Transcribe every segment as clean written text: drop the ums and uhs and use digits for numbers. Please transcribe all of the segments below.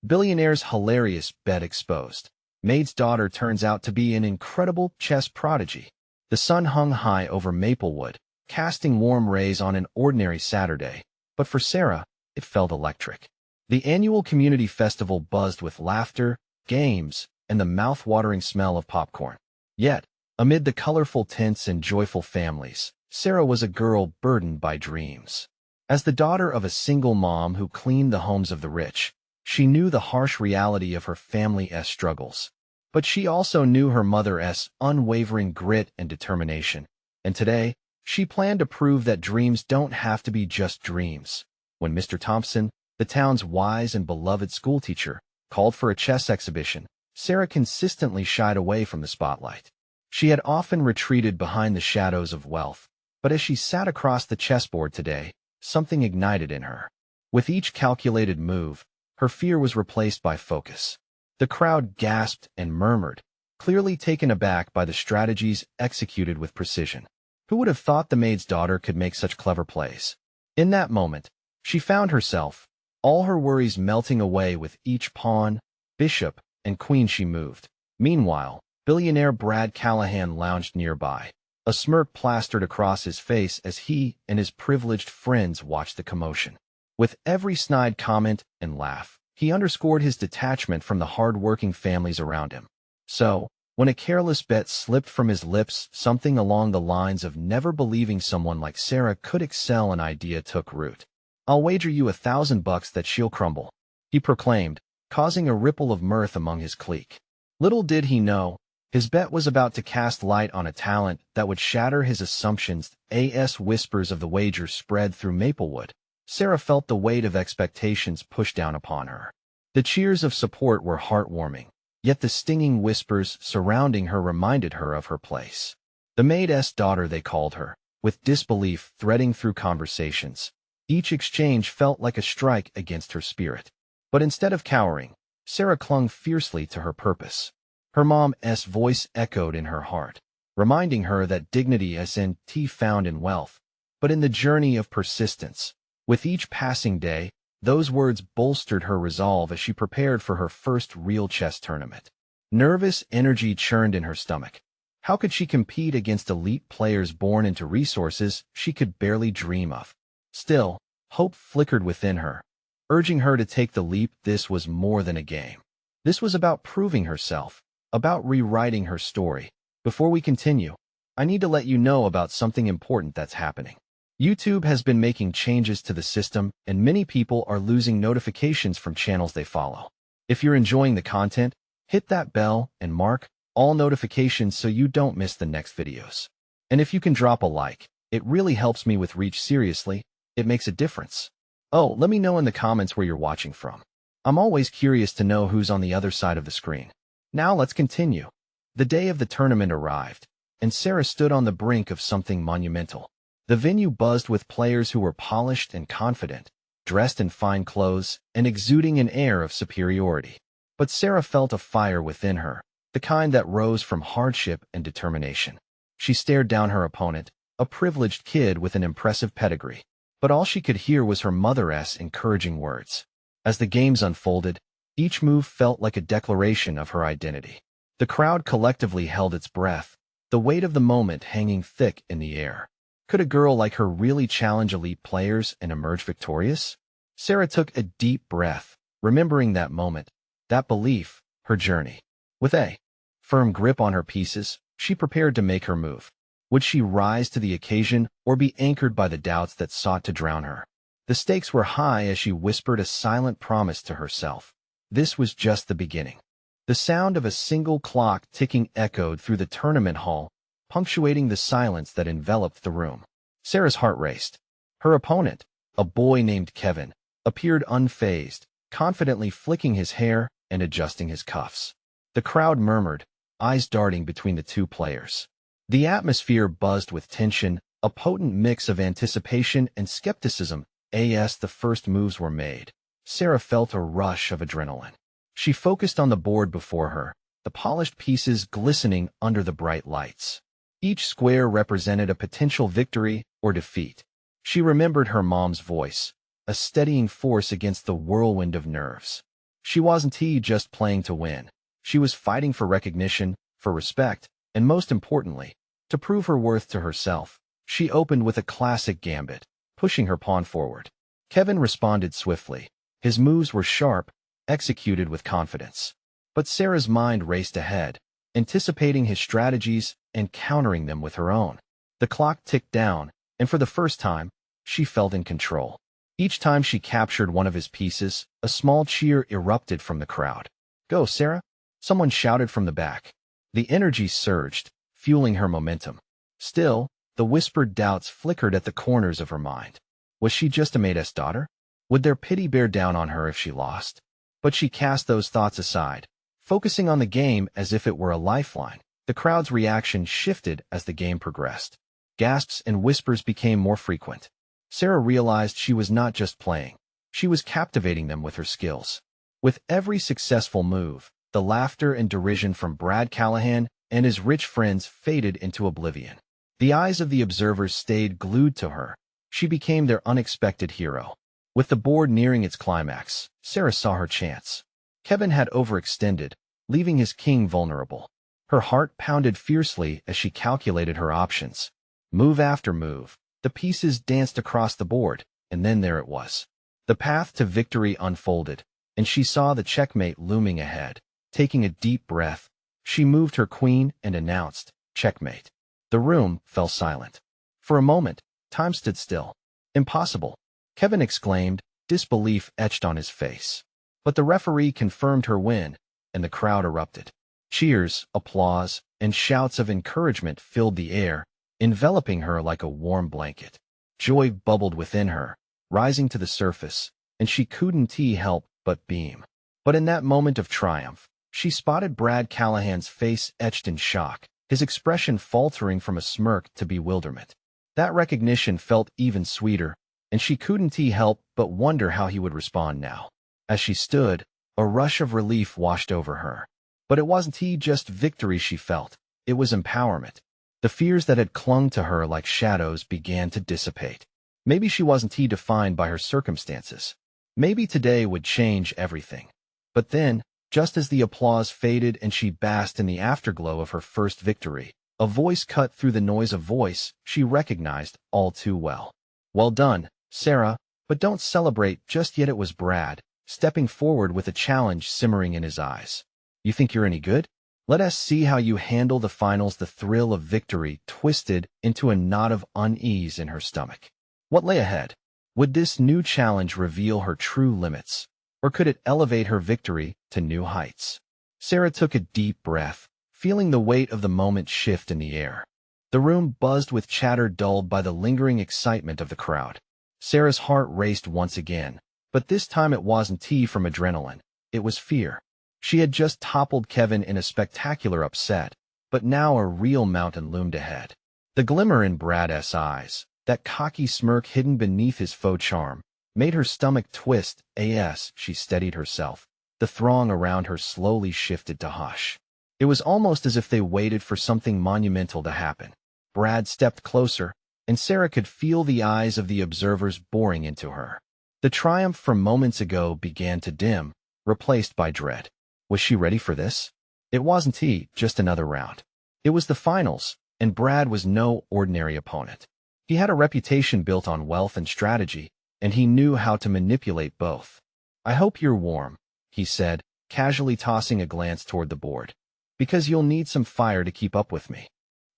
Billionaire's hilarious bet exposed. Maid's daughter turns out to be an incredible chess prodigy. The sun hung high over Maplewood, casting warm rays on an ordinary Saturday, but for Sarah, it felt electric. The annual community festival buzzed with laughter, games, and the mouth-watering smell of popcorn. Yet, amid the colorful tints and joyful families, Sarah was a girl burdened by dreams. As the daughter of a single mom who cleaned the homes of the rich, she knew the harsh reality of her family's struggles. But she also knew her mother's unwavering grit and determination. And today, she planned to prove that dreams don't have to be just dreams. When Mr. Thompson, the town's wise and beloved schoolteacher, called for a chess exhibition, Sarah consistently shied away from the spotlight. She had often retreated behind the shadows of wealth, but as she sat across the chessboard today, something ignited in her. With each calculated move, her fear was replaced by focus. The crowd gasped and murmured, clearly taken aback by the strategies executed with precision. Who would have thought the maid's daughter could make such clever plays? In that moment, she found herself, all her worries melting away with each pawn, bishop, and queen she moved. Meanwhile, billionaire Brad Callahan lounged nearby. A smirk plastered across his face as he and his privileged friends watched the commotion. With every snide comment and laugh, he underscored his detachment from the hard-working families around him. So, when a careless bet slipped from his lips, something along the lines of never believing someone like Sarah could excel, an idea took root. "I'll wager you $1,000 that she'll crumble," he proclaimed, causing a ripple of mirth among his clique. Little did he know, his bet was about to cast light on a talent that would shatter his assumptions. As whispers of the wager spread through Maplewood, Sarah felt the weight of expectations push down upon her. The cheers of support were heartwarming, yet the stinging whispers surrounding her reminded her of her place. The maid's daughter, they called her, with disbelief threading through conversations. Each exchange felt like a strike against her spirit. But instead of cowering, Sarah clung fiercely to her purpose. Her mom's voice echoed in her heart, reminding her that dignity isn't found in wealth, but in the journey of persistence. With each passing day, those words bolstered her resolve as she prepared for her first real chess tournament. Nervous energy churned in her stomach. How could she compete against elite players born into resources she could barely dream of? Still, hope flickered within her, urging her to take the leap. This was more than a game. This was about proving herself, about rewriting her story. Before we continue, I need to let you know about something important that's happening. YouTube has been making changes to the system, and many people are losing notifications from channels they follow. If you're enjoying the content, hit that bell and mark all notifications so you don't miss the next videos. And if you can drop a like, it really helps me with reach. Seriously, it makes a difference. Oh, let me know in the comments where you're watching from. I'm always curious to know who's on the other side of the screen. Now let's continue. The day of the tournament arrived, and Sarah stood on the brink of something monumental. The venue buzzed with players who were polished and confident, dressed in fine clothes and exuding an air of superiority. But Sarah felt a fire within her, the kind that rose from hardship and determination. She stared down her opponent, a privileged kid with an impressive pedigree, but all she could hear was her mother's encouraging words. As the games unfolded, each move felt like a declaration of her identity. The crowd collectively held its breath, the weight of the moment hanging thick in the air. Could a girl like her really challenge elite players and emerge victorious? Sarah took a deep breath, remembering that moment, that belief, her journey. With a firm grip on her pieces, she prepared to make her move. Would she rise to the occasion or be anchored by the doubts that sought to drown her? The stakes were high as she whispered a silent promise to herself. This was just the beginning. The sound of a single clock ticking echoed through the tournament hall, punctuating the silence that enveloped the room. Sarah's heart raced. Her opponent, a boy named Kevin, appeared unfazed, confidently flicking his hair and adjusting his cuffs. The crowd murmured, eyes darting between the two players. The atmosphere buzzed with tension, a potent mix of anticipation and skepticism. As the first moves were made, Sarah felt a rush of adrenaline. She focused on the board before her, the polished pieces glistening under the bright lights. Each square represented a potential victory or defeat. She remembered her mom's voice, a steadying force against the whirlwind of nerves. She wasn't just playing to win. She was fighting for recognition, for respect, and most importantly, to prove her worth to herself. She opened with a classic gambit, pushing her pawn forward. Kevin responded swiftly. His moves were sharp, executed with confidence. But Sarah's mind raced ahead, anticipating his strategies and countering them with her own. The clock ticked down, and for the first time, she felt in control. Each time she captured one of his pieces, a small cheer erupted from the crowd. "Go, Sarah!" someone shouted from the back. The energy surged, fueling her momentum. Still, the whispered doubts flickered at the corners of her mind. Was she just a Maid's daughter? Would their pity bear down on her if she lost? But she cast those thoughts aside, focusing on the game as if it were a lifeline. The crowd's reaction shifted as the game progressed. Gasps and whispers became more frequent. Sarah realized she was not just playing. She was captivating them with her skills. With every successful move, the laughter and derision from Brad Callahan and his rich friends faded into oblivion. The eyes of the observers stayed glued to her. She became their unexpected hero. With the board nearing its climax, Sarah saw her chance. Kevin had overextended, leaving his king vulnerable. Her heart pounded fiercely as she calculated her options. Move after move, the pieces danced across the board, and then there it was. The path to victory unfolded, and she saw the checkmate looming ahead. Taking a deep breath, she moved her queen and announced, "Checkmate." The room fell silent. For a moment, time stood still. "Impossible," Kevin exclaimed, disbelief etched on his face. But the referee confirmed her win, and the crowd erupted. Cheers, applause, and shouts of encouragement filled the air, enveloping her like a warm blanket. Joy bubbled within her, rising to the surface, and she couldn't help but beam. But in that moment of triumph, she spotted Brad Callahan's face etched in shock, his expression faltering from a smirk to bewilderment. That recognition felt even sweeter, and she couldn't help but wonder how he would respond now. As she stood, a rush of relief washed over her. But it wasn't just victory she felt, it was empowerment. The fears that had clung to her like shadows began to dissipate. Maybe she wasn't defined by her circumstances. Maybe today would change everything. But then, just as the applause faded and she basked in the afterglow of her first victory, a voice cut through the noise of voice she recognized all too well. "Well done, Sarah, but don't celebrate just yet." It was Brad, stepping forward with a challenge simmering in his eyes. "You think you're any good? Let us see how you handle the finals." The thrill of victory twisted into a knot of unease in her stomach. What lay ahead? Would this new challenge reveal her true limits, or could it elevate her victory to new heights? Sarah took a deep breath, feeling the weight of the moment shift in the air. The room buzzed with chatter dulled by the lingering excitement of the crowd. Sarah's heart raced once again, but this time it wasn't from adrenaline. It was fear. She had just toppled Kevin in a spectacular upset, but now a real mountain loomed ahead. The glimmer in Brad's eyes, that cocky smirk hidden beneath his faux charm, made her stomach twist. As she steadied herself, the throng around her slowly shifted to hush. It was almost as if they waited for something monumental to happen. Brad stepped closer, and Sarah could feel the eyes of the observers boring into her. The triumph from moments ago began to dim, replaced by dread. Was she ready for this? It wasn't just another round. It was the finals, and Brad was no ordinary opponent. He had a reputation built on wealth and strategy, and he knew how to manipulate both. "I hope you're warm," he said, casually tossing a glance toward the board. "Because you'll need some fire to keep up with me."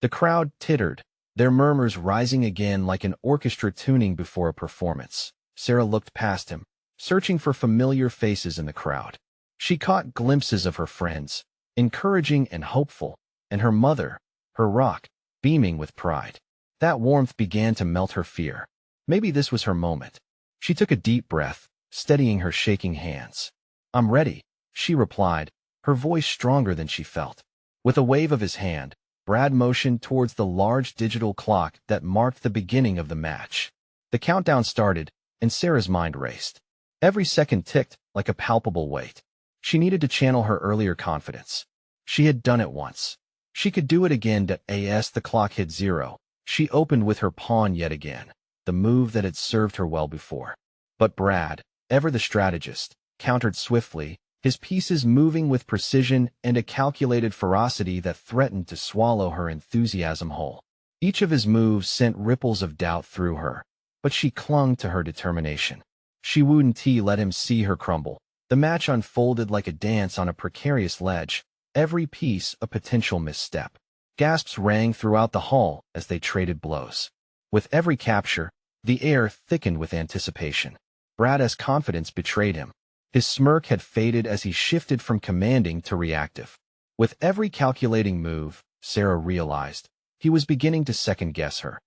The crowd tittered, their murmurs rising again like an orchestra tuning before a performance. Sarah looked past him, searching for familiar faces in the crowd. She caught glimpses of her friends, encouraging and hopeful, and her mother, her rock, beaming with pride. That warmth began to melt her fear. Maybe this was her moment. She took a deep breath, steadying her shaking hands. "I'm ready," she replied, her voice stronger than she felt. With a wave of his hand, Brad motioned towards the large digital clock that marked the beginning of the match. The countdown started, and Sarah's mind raced. Every second ticked like a palpable weight. She needed to channel her earlier confidence. She had done it once. She could do it again. As the clock hit 0, she opened with her pawn yet again, the move that had served her well before. But Brad, ever the strategist, countered swiftly, his pieces moving with precision and a calculated ferocity that threatened to swallow her enthusiasm whole. Each of his moves sent ripples of doubt through her, but she clung to her determination. She wouldn't let him see her crumble. The match unfolded like a dance on a precarious ledge, every piece a potential misstep. Gasps rang throughout the hall as they traded blows. With every capture, the air thickened with anticipation. Brad's confidence betrayed him. His smirk had faded as he shifted from commanding to reactive. With every calculating move, Sarah realized, he was beginning to second-guess her.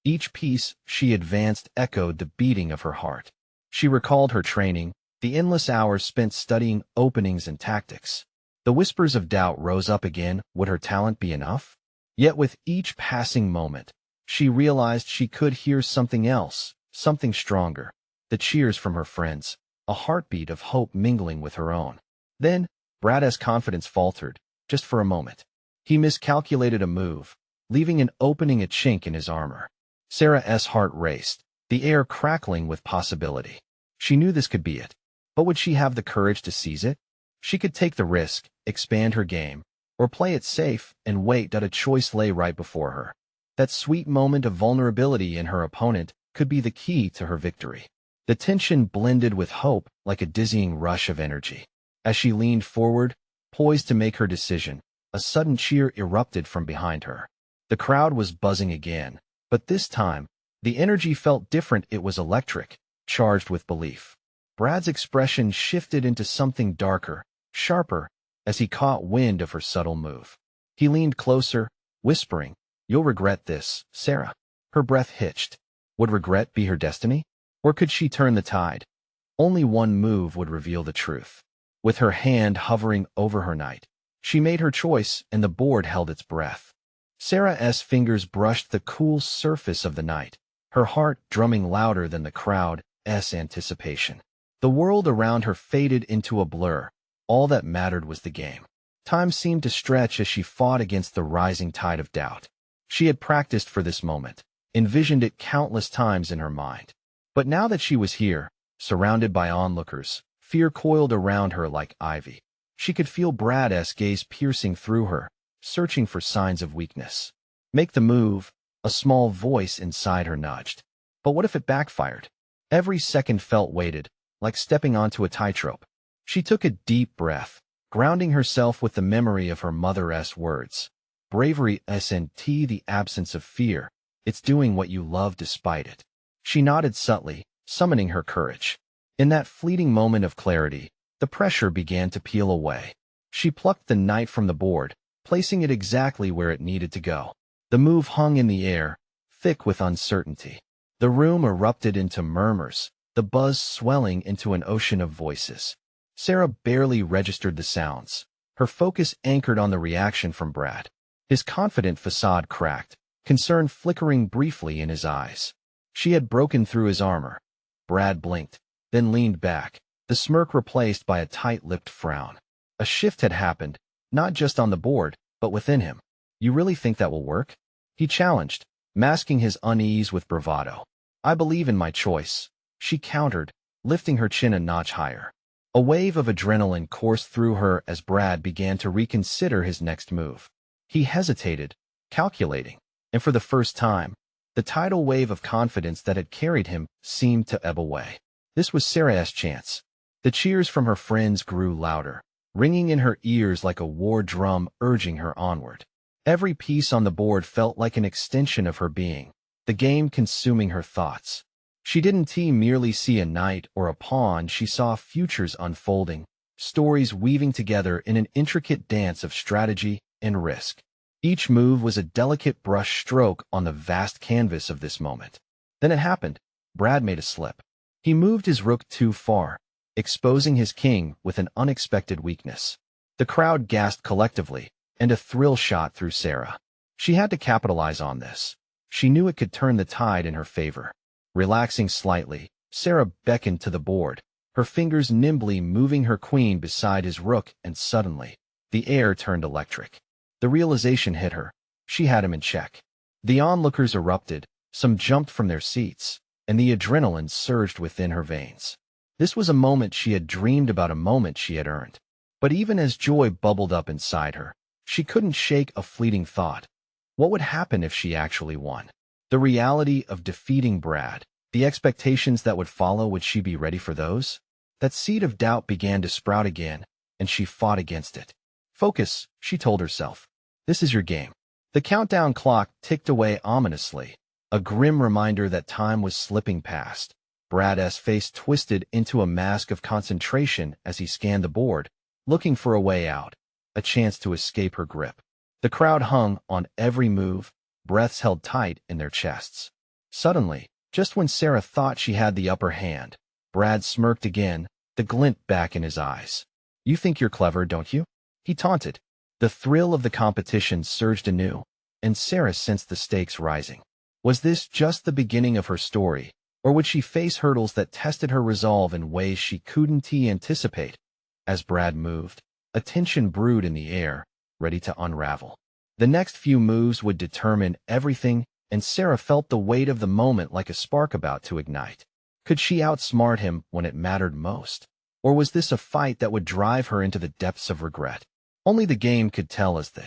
Each piece she advanced echoed the beating of her heart. She recalled her training, the endless hours spent studying openings and tactics. The whispers of doubt rose up again. Would her talent be enough? Yet with each passing moment, she realized she could hear something else, something stronger. The cheers from her friends, a heartbeat of hope mingling with her own. Then, Brad's confidence faltered, just for a moment. He miscalculated a move, leaving an opening, a chink in his armor. Sarah's heart raced, the air crackling with possibility. She knew this could be it, but would she have the courage to seize it? She could take the risk, expand her game, or play it safe and wait that a choice lay right before her. That sweet moment of vulnerability in her opponent could be the key to her victory. The tension blended with hope like a dizzying rush of energy. As she leaned forward, poised to make her decision, a sudden cheer erupted from behind her. The crowd was buzzing again, but this time, the energy felt different. It was electric, charged with belief. Brad's expression shifted into something darker, sharper, as he caught wind of her subtle move. He leaned closer, whispering, "You'll regret this, Sarah." Her breath hitched. Would regret be her destiny? Or could she turn the tide? Only one move would reveal the truth. With her hand hovering over her knight, she made her choice, and the board held its breath. Sarah's fingers brushed the cool surface of the knight, her heart drumming louder than the crowd's anticipation. The world around her faded into a blur. All that mattered was the game. Time seemed to stretch as she fought against the rising tide of doubt. She had practiced for this moment, envisioned it countless times in her mind. But now that she was here, surrounded by onlookers, fear coiled around her like ivy. She could feel Brad's gaze piercing through her, searching for signs of weakness. Make the move, a small voice inside her nudged. But what if it backfired? Every second felt weighted, like stepping onto a tightrope. She took a deep breath, grounding herself with the memory of her mother's words. Bravery isn't the absence of fear, it's doing what you love despite it. She nodded subtly, summoning her courage. In that fleeting moment of clarity, the pressure began to peel away. She plucked the knight from the board, placing it exactly where it needed to go. The move hung in the air, thick with uncertainty. The room erupted into murmurs, the buzz swelling into an ocean of voices. Sarah barely registered the sounds, her focus anchored on the reaction from Brad. His confident facade cracked, concern flickering briefly in his eyes. She had broken through his armor. Brad blinked, then leaned back, the smirk replaced by a tight-lipped frown. A shift had happened, not just on the board, but within him. "You really think that will work?" he challenged, masking his unease with bravado. "I believe in my choice," she countered, lifting her chin a notch higher. A wave of adrenaline coursed through her as Brad began to reconsider his next move. He hesitated, calculating, and for the first time, the tidal wave of confidence that had carried him seemed to ebb away. This was Sarah's chance. The cheers from her friends grew louder, ringing in her ears like a war drum urging her onward. Every piece on the board felt like an extension of her being, the game consuming her thoughts. She didn't merely see a knight or a pawn, she saw futures unfolding, stories weaving together in an intricate dance of strategy and risk. Each move was a delicate brush stroke on the vast canvas of this moment. Then it happened. Brad made a slip. He moved his rook too far, exposing his king with an unexpected weakness. The crowd gasped collectively, and a thrill shot through Sarah. She had to capitalize on this. She knew it could turn the tide in her favor. Relaxing slightly, Sarah beckoned to the board, her fingers nimbly moving her queen beside his rook, and suddenly, the air turned electric. The realization hit her. She had him in check. The onlookers erupted, some jumped from their seats, and the adrenaline surged within her veins. This was a moment she had dreamed about, a moment she had earned. But even as joy bubbled up inside her, she couldn't shake a fleeting thought. What would happen if she actually won? The reality of defeating Brad, the expectations that would follow, would she be ready for those? That seed of doubt began to sprout again, and she fought against it. Focus, she told herself. This is your game. The countdown clock ticked away ominously, a grim reminder that time was slipping past. Brad's face twisted into a mask of concentration as he scanned the board, looking for a way out, a chance to escape her grip. The crowd hung on every move, breaths held tight in their chests. Suddenly, just when Sarah thought she had the upper hand, Brad smirked again, the glint back in his eyes. You think you're clever, don't you? He taunted. The thrill of the competition surged anew, and Sarah sensed the stakes rising. Was this just the beginning of her story, or would she face hurdles that tested her resolve in ways she couldn't anticipate? As Brad moved, a tension brewed in the air, ready to unravel. The next few moves would determine everything, and Sarah felt the weight of the moment like a spark about to ignite. Could she outsmart him when it mattered most? Or was this a fight that would drive her into the depths of regret? Only the game could tell as the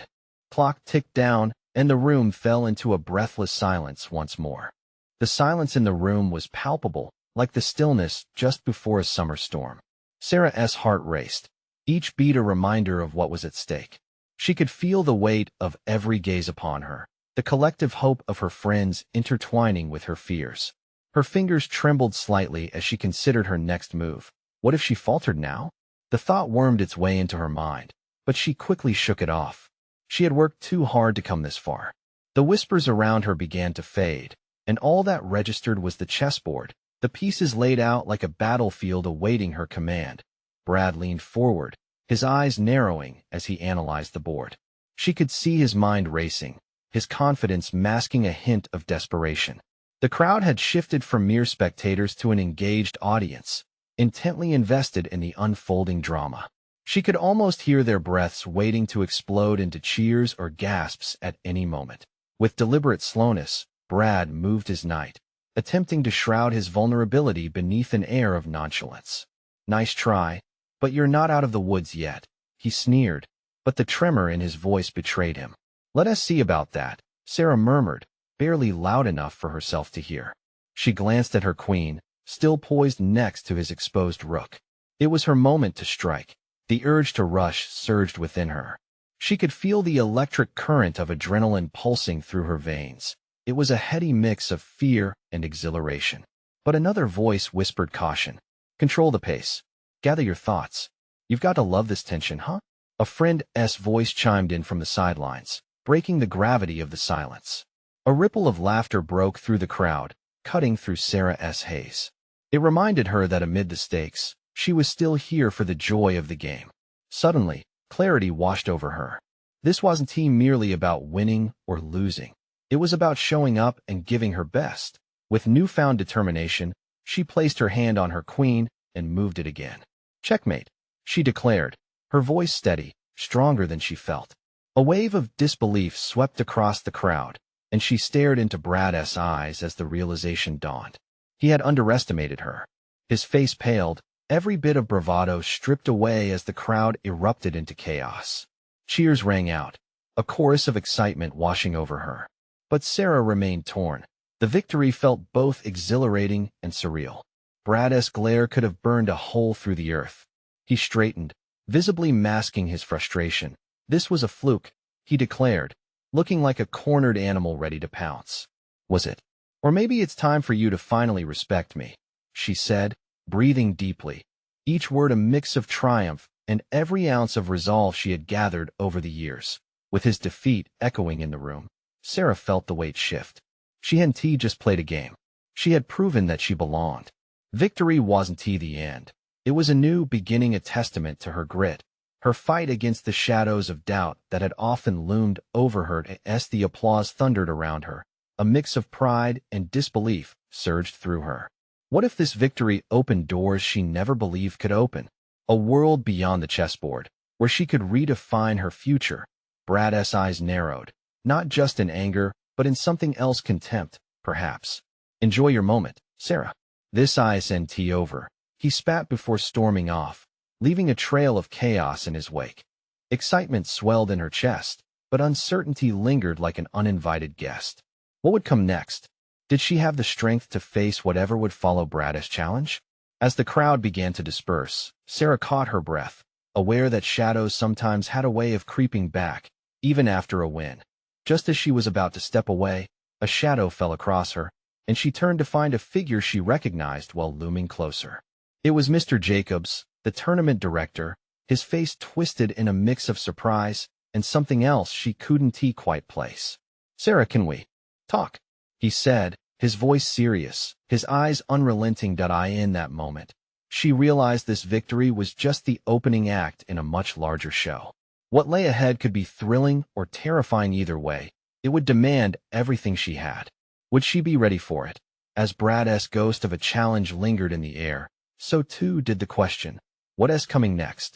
clock ticked down, and the room fell into a breathless silence once more. The silence in the room was palpable, like the stillness just before a summer storm. Sarah's heart raced, each beat a reminder of what was at stake. She could feel the weight of every gaze upon her, the collective hope of her friends intertwining with her fears. Her fingers trembled slightly as she considered her next move. What if she faltered now? The thought wormed its way into her mind, but she quickly shook it off. She had worked too hard to come this far. The whispers around her began to fade, and all that registered was the chessboard, the pieces laid out like a battlefield awaiting her command. Brad leaned forward, his eyes narrowing as he analyzed the board. She could see his mind racing, his confidence masking a hint of desperation. The crowd had shifted from mere spectators to an engaged audience, intently invested in the unfolding drama. She could almost hear their breaths waiting to explode into cheers or gasps at any moment. With deliberate slowness, Brad moved his knight, attempting to shroud his vulnerability beneath an air of nonchalance. Nice try, but you're not out of the woods yet, he sneered, but the tremor in his voice betrayed him. Let us see about that, Sarah murmured, barely loud enough for herself to hear. She glanced at her queen, still poised next to his exposed rook. It was her moment to strike. The urge to rush surged within her. She could feel the electric current of adrenaline pulsing through her veins. It was a heady mix of fear and exhilaration. But another voice whispered caution. Control the pace. Gather your thoughts. You've got to love this tension, huh? A friend's voice chimed in from the sidelines, breaking the gravity of the silence. A ripple of laughter broke through the crowd, cutting through Sarah's haze. It reminded her that amid the stakes, she was still here for the joy of the game. Suddenly, clarity washed over her. This wasn't merely about winning or losing. It was about showing up and giving her best. With newfound determination, she placed her hand on her queen and moved it again. Checkmate, she declared, her voice steady, stronger than she felt. A wave of disbelief swept across the crowd, and she stared into Brad's eyes as the realization dawned. He had underestimated her. His face paled, every bit of bravado stripped away as the crowd erupted into chaos. Cheers rang out, a chorus of excitement washing over her. But Sarah remained torn. The victory felt both exhilarating and surreal. Brad's glare could have burned a hole through the earth. He straightened, visibly masking his frustration. This was a fluke, he declared, looking like a cornered animal ready to pounce. Was it? Or maybe it's time for you to finally respect me, she said, breathing deeply, each word a mix of triumph and every ounce of resolve she had gathered over the years. With his defeat echoing in the room, Sarah felt the weight shift. She hadn't just played a game. She had proven that she belonged. Victory wasn't the end. It was a new beginning, a testament to her grit, her fight against the shadows of doubt that had often loomed over her as the applause thundered around her. A mix of pride and disbelief surged through her. What if this victory opened doors she never believed could open? A world beyond the chessboard, where she could redefine her future. Brad's eyes narrowed, not just in anger, but in something else, contempt, perhaps. Enjoy your moment, Sarah. This isn't over, He spat before storming off, leaving a trail of chaos in his wake. Excitement swelled in her chest, but uncertainty lingered like an uninvited guest. What would come next? Did she have the strength to face whatever would follow Brad's challenge? As the crowd began to disperse, Sarah caught her breath, aware that shadows sometimes had a way of creeping back, even after a win. Just as she was about to step away, a shadow fell across her, and she turned to find a figure she recognized while looming closer. It was Mr. Jacobs, the tournament director, his face twisted in a mix of surprise and something else she couldn't quite place. "Sarah, can we talk?" he said, his voice serious, his eyes unrelenting. In that moment, she realized this victory was just the opening act in a much larger show. What lay ahead could be thrilling or terrifying either way. It would demand everything she had. Would she be ready for it? As Brad's ghost of a challenge lingered in the air, so too did the question, what is coming next?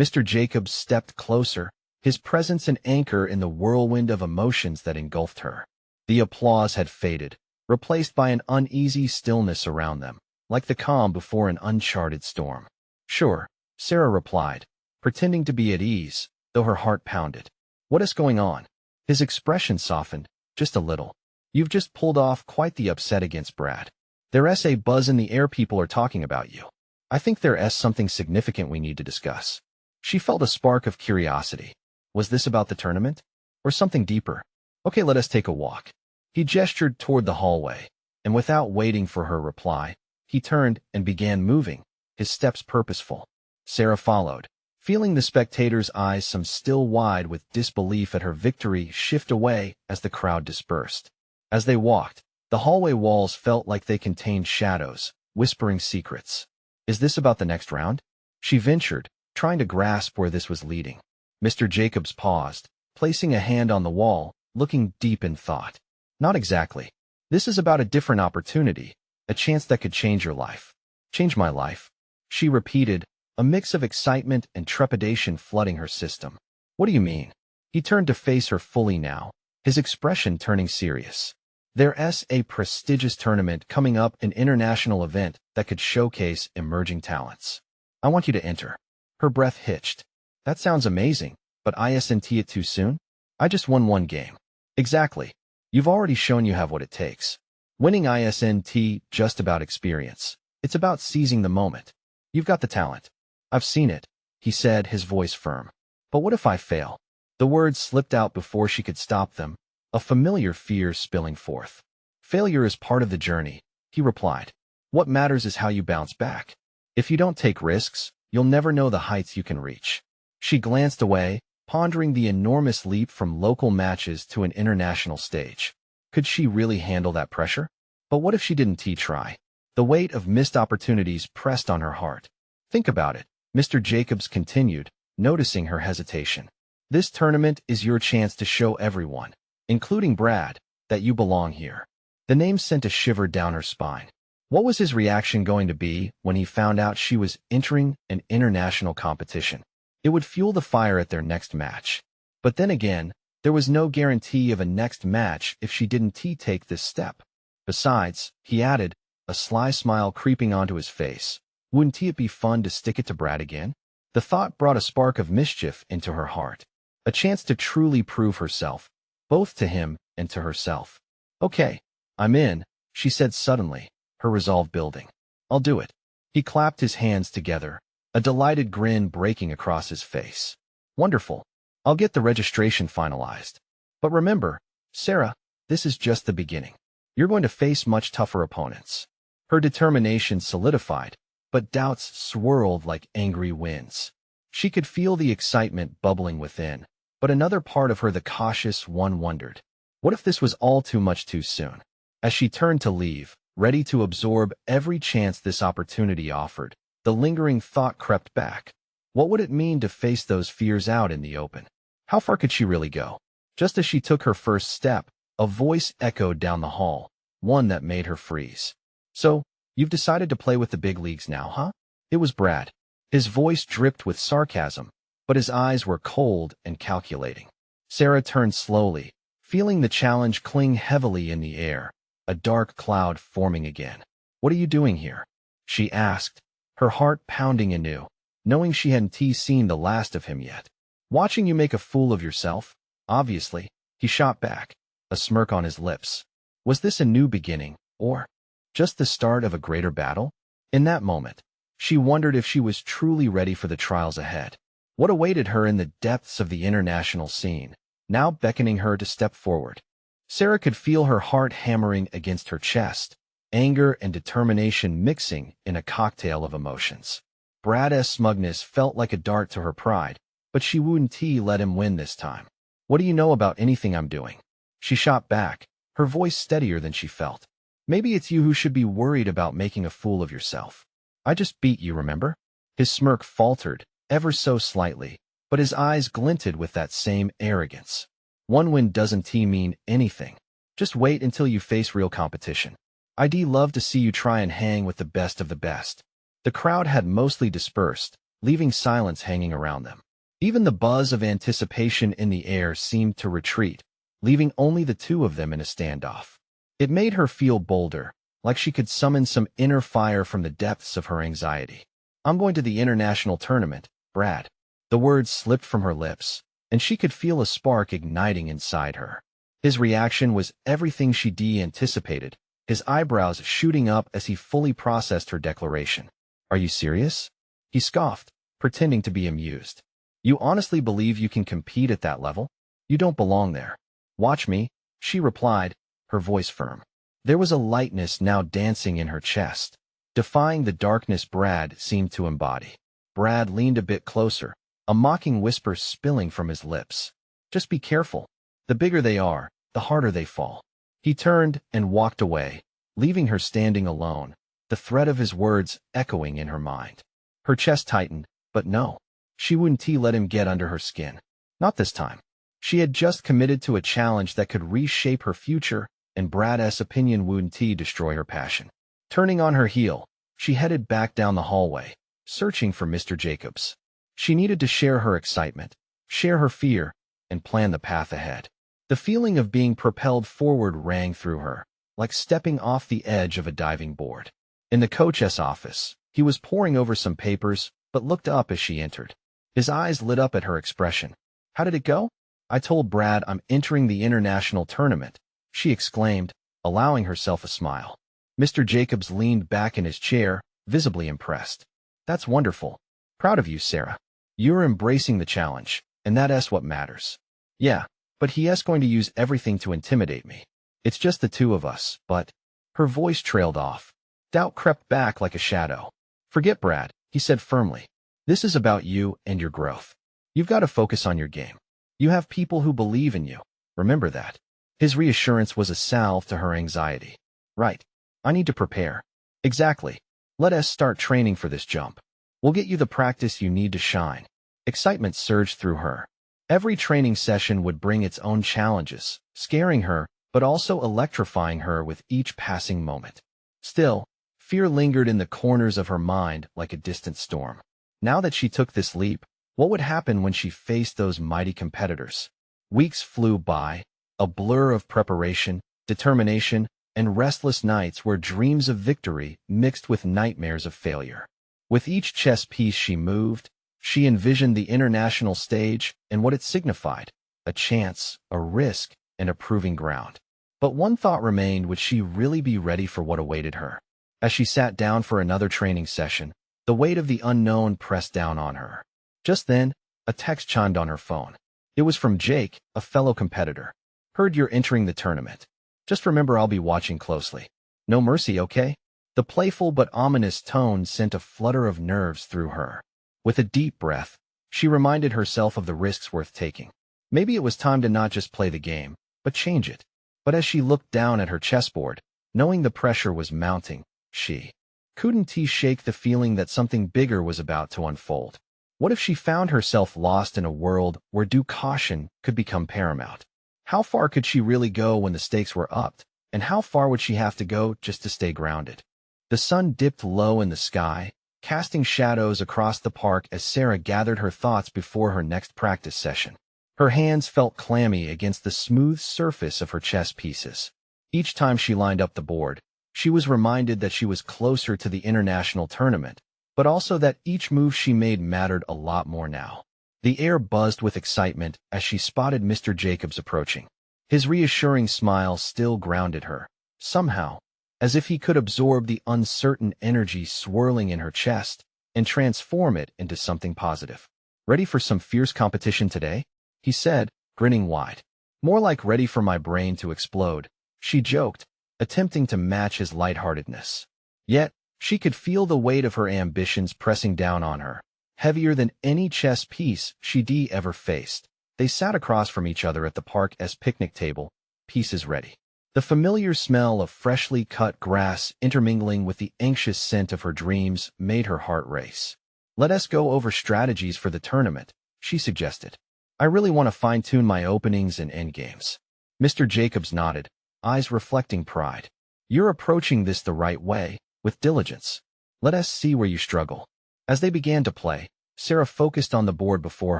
Mr. Jacobs stepped closer, his presence an anchor in the whirlwind of emotions that engulfed her. The applause had faded, replaced by an uneasy stillness around them, like the calm before an uncharted storm. "Sure," Sarah replied, pretending to be at ease, though her heart pounded. "What is going on?" His expression softened, just a little. "You've just pulled off quite the upset against Brad. There's a buzz in the air, people are talking about you. I think there's something significant we need to discuss." She felt a spark of curiosity. Was this about the tournament? Or something deeper? "Okay, let us take a walk." He gestured toward the hallway, and without waiting for her reply, he turned and began moving, his steps purposeful. Sarah followed, feeling the spectators' eyes some still wide with disbelief at her victory shift away as the crowd dispersed. As they walked, the hallway walls felt like they contained shadows, whispering secrets. "Is this about the next round?" she ventured, trying to grasp where this was leading. Mr. Jacobs paused, placing a hand on the wall, looking deep in thought. "Not exactly. This is about a different opportunity, a chance that could change your life." "Change my life?" she repeated, a mix of excitement and trepidation flooding her system. "What do you mean?" He turned to face her fully now, his expression turning serious. "There's a prestigious tournament coming up, an international event that could showcase emerging talents. I want you to enter." Her breath hitched. "That sounds amazing, but isn't it too soon? I just won one game." "Exactly. You've already shown you have what it takes. Winning isn't just about experience. It's about seizing the moment. You've got the talent. I've seen it," he said, his voice firm. "But what if I fail?" The words slipped out before she could stop them, a familiar fear spilling forth. "Failure is part of the journey," he replied. "What matters is how you bounce back. If you don't take risks, you'll never know the heights you can reach." She glanced away, pondering the enormous leap from local matches to an international stage. Could she really handle that pressure? But what if she didn't try? The weight of missed opportunities pressed on her heart. "Think about it," Mr. Jacobs continued, noticing her hesitation. "This tournament is your chance to show everyone, including Brad, that you belong here." The name sent a shiver down her spine. What was his reaction going to be when he found out she was entering an international competition? It would fuel the fire at their next match. But then again, there was no guarantee of a next match if she didn't take this step. Besides, he added, a sly smile creeping onto his face, wouldn't it be fun to stick it to Brad again? The thought brought a spark of mischief into her heart. A chance to truly prove herself, both to him and to herself. "Okay, I'm in," she said suddenly, her resolve building. "I'll do it." He clapped his hands together, a delighted grin breaking across his face. "Wonderful. I'll get the registration finalized. But remember, Sarah, this is just the beginning. You're going to face much tougher opponents." Her determination solidified, but doubts swirled like angry winds. She could feel the excitement bubbling within, but another part of her, the cautious one, wondered, what if this was all too much too soon? As she turned to leave, ready to absorb every chance this opportunity offered, the lingering thought crept back. What would it mean to face those fears out in the open? How far could she really go? Just as she took her first step, a voice echoed down the hall, one that made her freeze. "So, you've decided to play with the big leagues now, huh?" It was Brad. His voice dripped with sarcasm, but his eyes were cold and calculating. Sarah turned slowly, feeling the challenge cling heavily in the air, a dark cloud forming again. "What are you doing here?" she asked, her heart pounding anew, knowing she hadn't seen the last of him yet. Watching you make a fool of yourself? Obviously, he shot back, a smirk on his lips. Was this a new beginning, or just the start of a greater battle? In that moment, she wondered if she was truly ready for the trials ahead. What awaited her in the depths of the international scene, now beckoning her to step forward? Sarah could feel her heart hammering against her chest, anger and determination mixing in a cocktail of emotions. Brad's smugness felt like a dart to her pride, but she wouldn't let him win this time. What do you know about anything I'm doing? She shot back, her voice steadier than she felt. Maybe it's you who should be worried about making a fool of yourself. I just beat you, remember? His smirk faltered, ever so slightly, but his eyes glinted with that same arrogance. One win doesn't mean anything. Just wait until you face real competition. I'd love to see you try and hang with the best of the best. The crowd had mostly dispersed, leaving silence hanging around them. Even the buzz of anticipation in the air seemed to retreat, leaving only the two of them in a standoff. It made her feel bolder, like she could summon some inner fire from the depths of her anxiety. I'm going to the international tournament, Brad. The words slipped from her lips, and she could feel a spark igniting inside her. His reaction was everything she anticipated, his eyebrows shooting up as he fully processed her declaration. Are you serious? He scoffed, pretending to be amused. You honestly believe you can compete at that level? You don't belong there. Watch me, she replied, her voice firm. There was a lightness now dancing in her chest, defying the darkness Brad seemed to embody. Brad leaned a bit closer, a mocking whisper spilling from his lips. Just be careful. The bigger they are, the harder they fall. He turned and walked away, leaving her standing alone, the threat of his words echoing in her mind. Her chest tightened, but no. She wouldn't let him get under her skin. Not this time. She had just committed to a challenge that could reshape her future, and Brad's opinion wouldn't destroy her passion. Turning on her heel, she headed back down the hallway, searching for Mr. Jacobs. She needed to share her excitement, share her fear, and plan the path ahead. The feeling of being propelled forward rang through her, like stepping off the edge of a diving board. In the coach's office, he was poring over some papers, but looked up as she entered. His eyes lit up at her expression. How did it go? I told Brad I'm entering the international tournament, she exclaimed, allowing herself a smile. Mr. Jacobs leaned back in his chair, visibly impressed. That's wonderful. Proud of you, Sarah. You're embracing the challenge, and that's what matters. Yeah, but he's going to use everything to intimidate me. It's just the two of us, but... Her voice trailed off. Doubt crept back like a shadow. Forget Brad, he said firmly. This is about you and your growth. You've got to focus on your game. You have people who believe in you. Remember that. His reassurance was a salve to her anxiety. Right. I need to prepare. Exactly. Let us start training for this jump. We'll get you the practice you need to shine. Excitement surged through her. Every training session would bring its own challenges, scaring her, but also electrifying her with each passing moment. Still, fear lingered in the corners of her mind like a distant storm. Now that she took this leap, what would happen when she faced those mighty competitors? Weeks flew by, a blur of preparation, determination, and restless nights where dreams of victory mixed with nightmares of failure. With each chess piece she moved, she envisioned the international stage and what it signified, a chance, a risk, and a proving ground. But one thought remained: would she really be ready for what awaited her? As she sat down for another training session, the weight of the unknown pressed down on her. Just then, a text chimed on her phone. It was from Jake, a fellow competitor. Heard you're entering the tournament. Just remember I'll be watching closely. No mercy, okay? The playful but ominous tone sent a flutter of nerves through her. With a deep breath, she reminded herself of the risks worth taking. Maybe it was time to not just play the game, but change it. But as she looked down at her chessboard, knowing the pressure was mounting, she couldn't shake the feeling that something bigger was about to unfold. What if she found herself lost in a world where due caution could become paramount? How far could she really go when the stakes were upped, and how far would she have to go just to stay grounded? The sun dipped low in the sky, casting shadows across the park as Sarah gathered her thoughts before her next practice session. Her hands felt clammy against the smooth surface of her chess pieces. Each time she lined up the board, she was reminded that she was closer to the international tournament, but also that each move she made mattered a lot more now. The air buzzed with excitement as she spotted Mr. Jacobs approaching. His reassuring smile still grounded her, somehow, as if he could absorb the uncertain energy swirling in her chest and transform it into something positive. "Ready for some fierce competition today?" he said, grinning wide. "More like ready for my brain to explode," she joked, attempting to match his lightheartedness. Yet, she could feel the weight of her ambitions pressing down on her, heavier than any chess piece she'd ever faced. They sat across from each other at the park's picnic table, pieces ready. The familiar smell of freshly cut grass intermingling with the anxious scent of her dreams made her heart race. "Let us go over strategies for the tournament," she suggested. "I really want to fine-tune my openings and endgames." Mr. Jacobs nodded, eyes reflecting pride. "You're approaching this the right way, with diligence. Let us see where you struggle." As they began to play, Sarah focused on the board before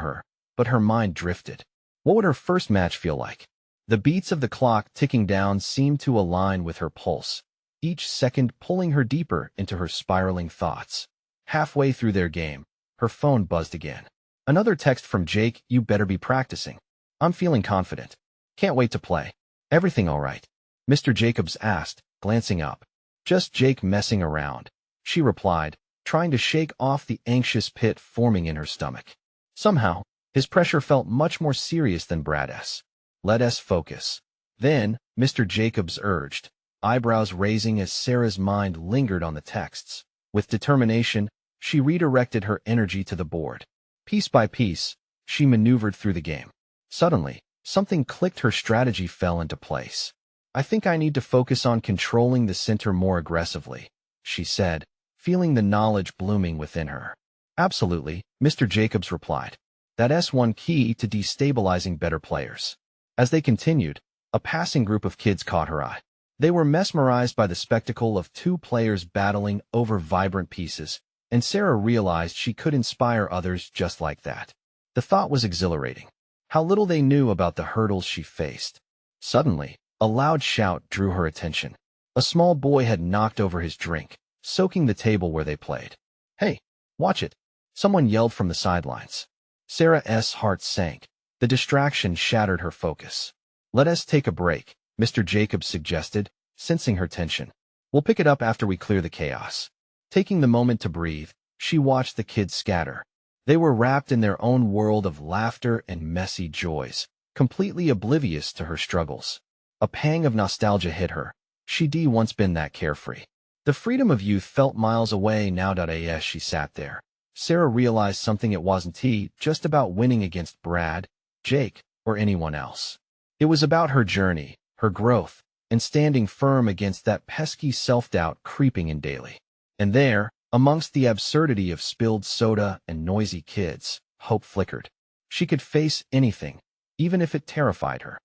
her, but her mind drifted. What would her first match feel like? The beats of the clock ticking down seemed to align with her pulse, each second pulling her deeper into her spiraling thoughts. Halfway through their game, her phone buzzed again. Another text from Jake. "You better be practicing. I'm feeling confident. Can't wait to play." "Everything all right?" Mr. Jacobs asked, glancing up. "Just Jake messing around," she replied, trying to shake off the anxious pit forming in her stomach. Somehow, his pressure felt much more serious than Brad's. "Let us focus." Then, Mr. Jacobs urged, eyebrows raising as Sarah's mind lingered on the texts. With determination, she redirected her energy to the board. Piece by piece, she maneuvered through the game. Suddenly, something clicked. Her strategy fell into place. "I think I need to focus on controlling the center more aggressively," she said, feeling the knowledge blooming within her. "Absolutely," Mr. Jacobs replied. "That's one key to destabilizing better players." As they continued, a passing group of kids caught her eye. They were mesmerized by the spectacle of two players battling over vibrant pieces, and Sarah realized she could inspire others just like that. The thought was exhilarating. How little they knew about the hurdles she faced. Suddenly, a loud shout drew her attention. A small boy had knocked over his drink, soaking the table where they played. "Hey, watch it," someone yelled from the sidelines. Sarah's heart sank. The distraction shattered her focus. "Let us take a break," Mr. Jacobs suggested, sensing her tension. "We'll pick it up after we clear the chaos." Taking the moment to breathe, she watched the kids scatter. They were wrapped in their own world of laughter and messy joys, completely oblivious to her struggles. A pang of nostalgia hit her. She'd once been that carefree. The freedom of youth felt miles away now. As she sat there, Sarah realized something. It wasn't just about winning against Brad, Jake, or anyone else. It was about her journey, her growth, and standing firm against that pesky self-doubt creeping in daily. And there, amongst the absurdity of spilled soda and noisy kids, hope flickered. She could face anything, even if it terrified her.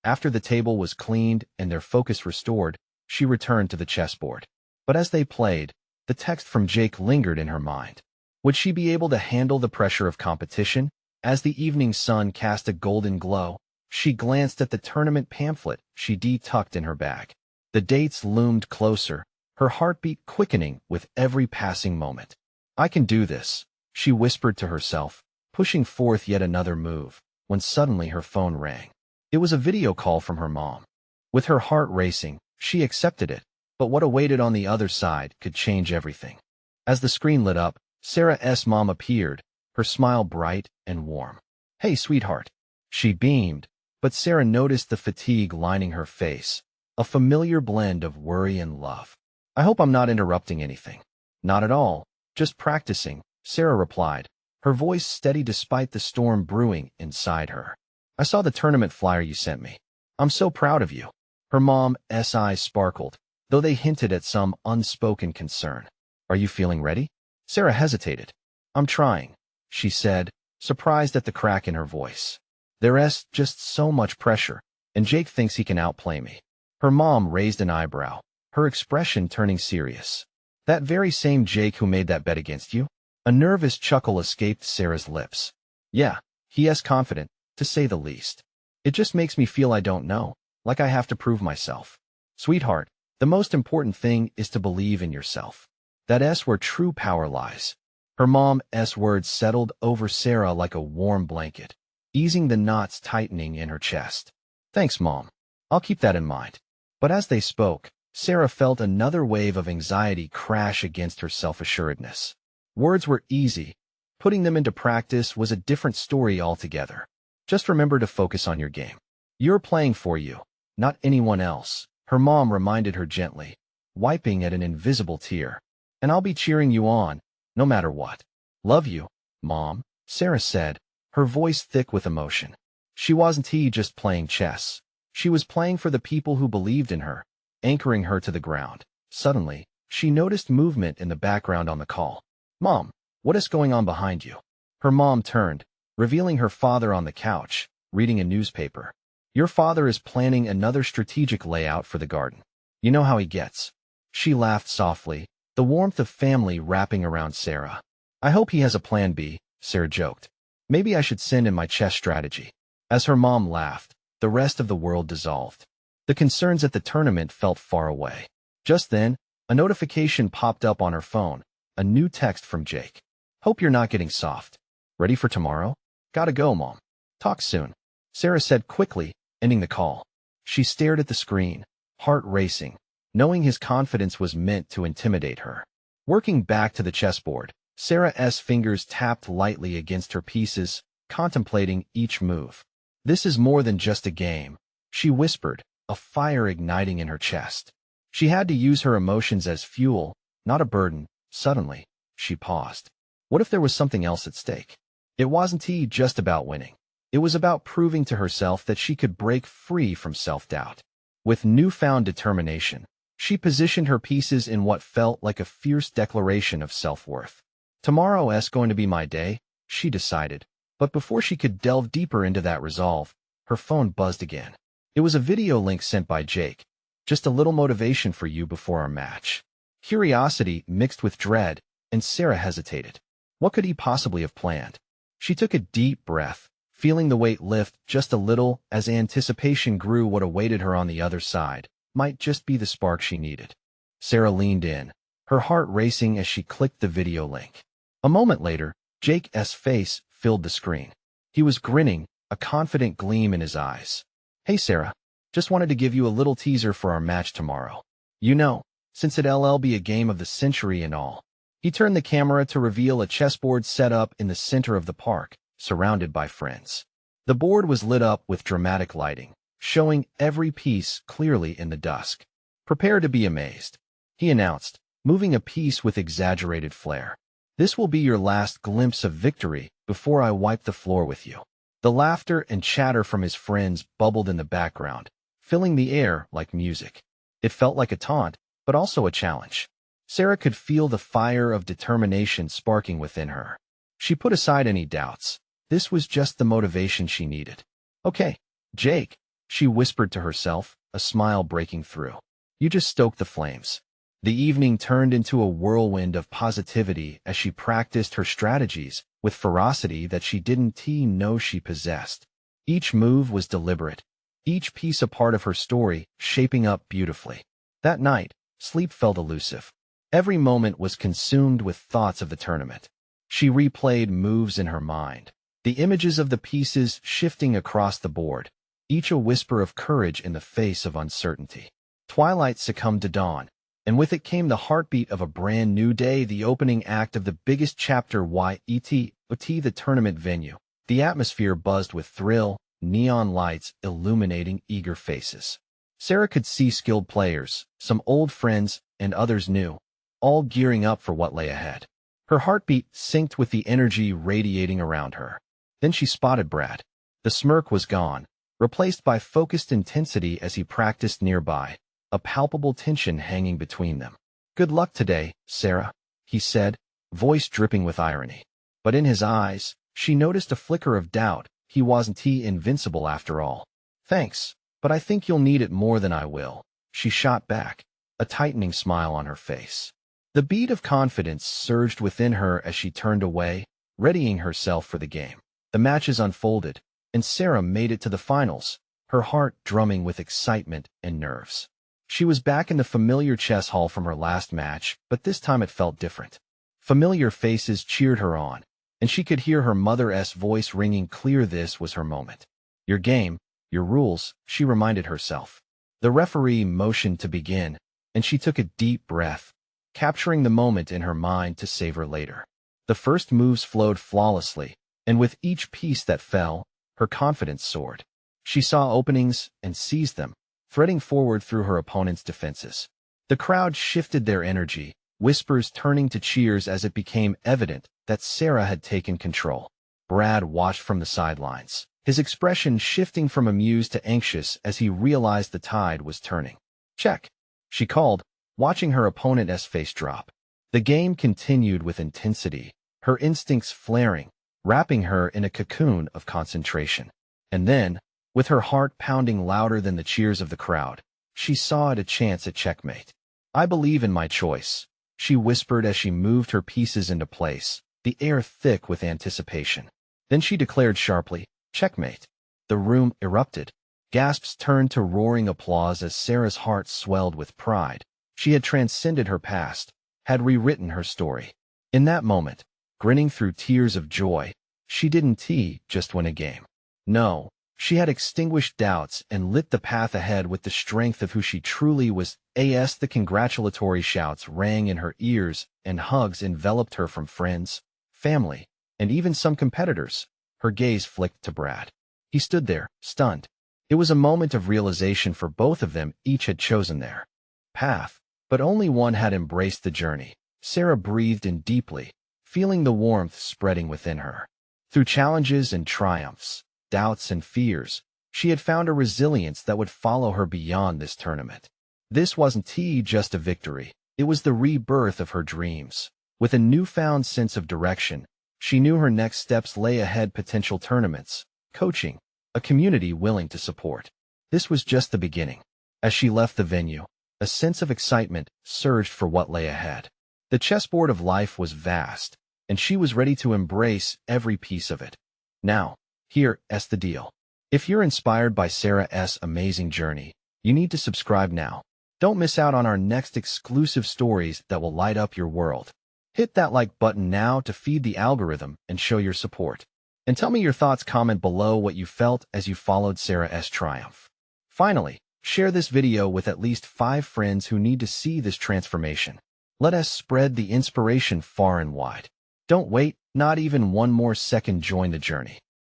After the table was cleaned and their focus restored, she returned to the chessboard. But as they played, the text from Jake lingered in her mind. Would she be able to handle the pressure of competition? As the evening sun cast a golden glow, she glanced at the tournament pamphlet she'd tucked in her bag. The dates loomed closer, her heartbeat quickening with every passing moment. "I can do this," she whispered to herself, pushing forth yet another move, when suddenly her phone rang. It was a video call from her mom. With her heart racing, she accepted it, but what awaited on the other side could change everything. As the screen lit up, Sarah's mom appeared, her smile bright and warm. "Hey, sweetheart." She beamed, but Sarah noticed the fatigue lining her face, a familiar blend of worry and love. "I hope I'm not interrupting anything." "Not at all, just practicing," Sarah replied, her voice steady despite the storm brewing inside her. "I saw the tournament flyer you sent me. I'm so proud of you." Her mom's eyes sparkled, though they hinted at some unspoken concern. "Are you feeling ready?" Sarah hesitated. "I'm trying," she said, surprised at the crack in her voice. "There's just so much pressure, and Jake thinks he can outplay me." Her mom raised an eyebrow, her expression turning serious. "That very same Jake who made that bet against you?" A nervous chuckle escaped Sarah's lips. "Yeah, he is confident, to say the least. It just makes me feel I don't know, like I have to prove myself." "Sweetheart, the most important thing is to believe in yourself. That S where true power lies. Her mom's words settled over Sarah like a warm blanket, easing the knots tightening in her chest. Thanks, Mom. I'll keep that in mind. But as they spoke, Sarah felt another wave of anxiety crash against her self-assuredness. Words were easy. Putting them into practice was a different story altogether. Just remember to focus on your game. You're playing for you, not anyone else, her mom reminded her gently, wiping at an invisible tear. And I'll be cheering you on, no matter what. Love you, Mom, Sarah said, her voice thick with emotion. She wasn't just playing chess. She was playing for the people who believed in her, anchoring her to the ground. Suddenly, she noticed movement in the background on the call. Mom, what is going on behind you? Her mom turned, revealing her father on the couch, reading a newspaper. Your father is planning another strategic layout for the garden. You know how he gets. She laughed softly, the warmth of family wrapping around Sarah. I hope he has a plan B, Sarah joked. Maybe I should send in my chess strategy. As her mom laughed, the rest of the world dissolved. The concerns at the tournament felt far away. Just then, a notification popped up on her phone, a new text from Jake. Hope you're not getting soft. Ready for tomorrow? Gotta go, Mom. Talk soon, Sarah said quickly, ending the call. She stared at the screen, heart racing, knowing his confidence was meant to intimidate her. Working back to the chessboard, Sarah's fingers tapped lightly against her pieces, contemplating each move. This is more than just a game, she whispered, a fire igniting in her chest. She had to use her emotions as fuel, not a burden. Suddenly, she paused. What if there was something else at stake? It wasn't just about winning. It was about proving to herself that she could break free from self-doubt. With newfound determination, she positioned her pieces in what felt like a fierce declaration of self-worth. Tomorrow's going to be my day, she decided. But before she could delve deeper into that resolve, her phone buzzed again. It was a video link sent by Jake. Just a little motivation for you before our match. Curiosity mixed with dread, and Sarah hesitated. What could he possibly have planned? She took a deep breath, feeling the weight lift just a little as anticipation grew. What awaited her on the other side might just be the spark she needed. Sarah leaned in, her heart racing as she clicked the video link. A moment later, Jake's face filled the screen. He was grinning, a confident gleam in his eyes. Hey Sarah, just wanted to give you a little teaser for our match tomorrow. You know, since it'll be a game of the century and all. He turned the camera to reveal a chessboard set up in the center of the park, surrounded by friends. The board was lit up with dramatic lighting, showing every piece clearly in the dusk. Prepare to be amazed, he announced, moving a piece with exaggerated flair. This will be your last glimpse of victory before I wipe the floor with you. The laughter and chatter from his friends bubbled in the background, filling the air like music. It felt like a taunt, but also a challenge. Sarah could feel the fire of determination sparking within her. She put aside any doubts. This was just the motivation she needed. Okay, Jake, she whispered to herself, a smile breaking through. You just stoked the flames. The evening turned into a whirlwind of positivity as she practiced her strategies with ferocity that she didn't know she possessed. Each move was deliberate, each piece a part of her story, shaping up beautifully. That night, sleep felt elusive. Every moment was consumed with thoughts of the tournament. She replayed moves in her mind, the images of the pieces shifting across the board, each a whisper of courage in the face of uncertainty. Twilight succumbed to dawn, and with it came the heartbeat of a brand new day, the opening act of the biggest chapter the tournament venue. The atmosphere buzzed with thrill, neon lights illuminating eager faces. Sarah could see skilled players, some old friends, and others new, all gearing up for what lay ahead. Her heartbeat synced with the energy radiating around her. Then she spotted Brad. The smirk was gone, replaced by focused intensity as he practiced nearby, a palpable tension hanging between them. Good luck today, Sarah, he said, voice dripping with irony. But in his eyes, she noticed a flicker of doubt. He wasn't invincible after all. Thanks, but I think you'll need it more than I will, she shot back, a tightening smile on her face. The beat of confidence surged within her as she turned away, readying herself for the game. The matches unfolded, and Sarah made it to the finals, her heart drumming with excitement and nerves. She was back in the familiar chess hall from her last match, but this time it felt different. Familiar faces cheered her on, and she could hear her mother's voice ringing clear. This was her moment. Your game, your rules, she reminded herself. The referee motioned to begin, and she took a deep breath, capturing the moment in her mind to savor later. The first moves flowed flawlessly, and with each piece that fell, her confidence soared. She saw openings and seized them, threading forward through her opponent's defenses. The crowd shifted their energy, whispers turning to cheers as it became evident that Sarah had taken control. Brad watched from the sidelines, his expression shifting from amused to anxious as he realized the tide was turning. Check, she called, watching her opponent's face drop. The game continued with intensity, her instincts flaring, wrapping her in a cocoon of concentration. And then, with her heart pounding louder than the cheers of the crowd, she saw it a chance at checkmate. I believe in my choice, she whispered as she moved her pieces into place, the air thick with anticipation. Then she declared sharply, checkmate. The room erupted. Gasps turned to roaring applause as Sarah's heart swelled with pride. She had transcended her past, had rewritten her story. In that moment, grinning through tears of joy, she didn't just win a game. No, she had extinguished doubts and lit the path ahead with the strength of who she truly was. The congratulatory shouts rang in her ears and hugs enveloped her from friends, family, and even some competitors. Her gaze flicked to Brad. He stood there, stunned. It was a moment of realization for both of them. Each had chosen their path, but only one had embraced the journey. Sarah breathed in deeply, feeling the warmth spreading within her. Through challenges and triumphs, doubts and fears, she had found a resilience that would follow her beyond this tournament. This wasn't just a victory, it was the rebirth of her dreams. With a newfound sense of direction, she knew her next steps lay ahead: potential tournaments, coaching, a community willing to support. This was just the beginning. As she left the venue, a sense of excitement surged for what lay ahead. The chessboard of life was vast, and she was ready to embrace every piece of it. Now, here's the deal. If you're inspired by Sarah's amazing journey, you need to subscribe now. Don't miss out on our next exclusive stories that will light up your world. Hit that like button now to feed the algorithm and show your support. And tell me your thoughts. Comment below what you felt as you followed Sarah's triumph. Finally, share this video with at least 5 friends who need to see this transformation. Let us spread the inspiration far and wide. Don't wait, not even one more second. Join the journey.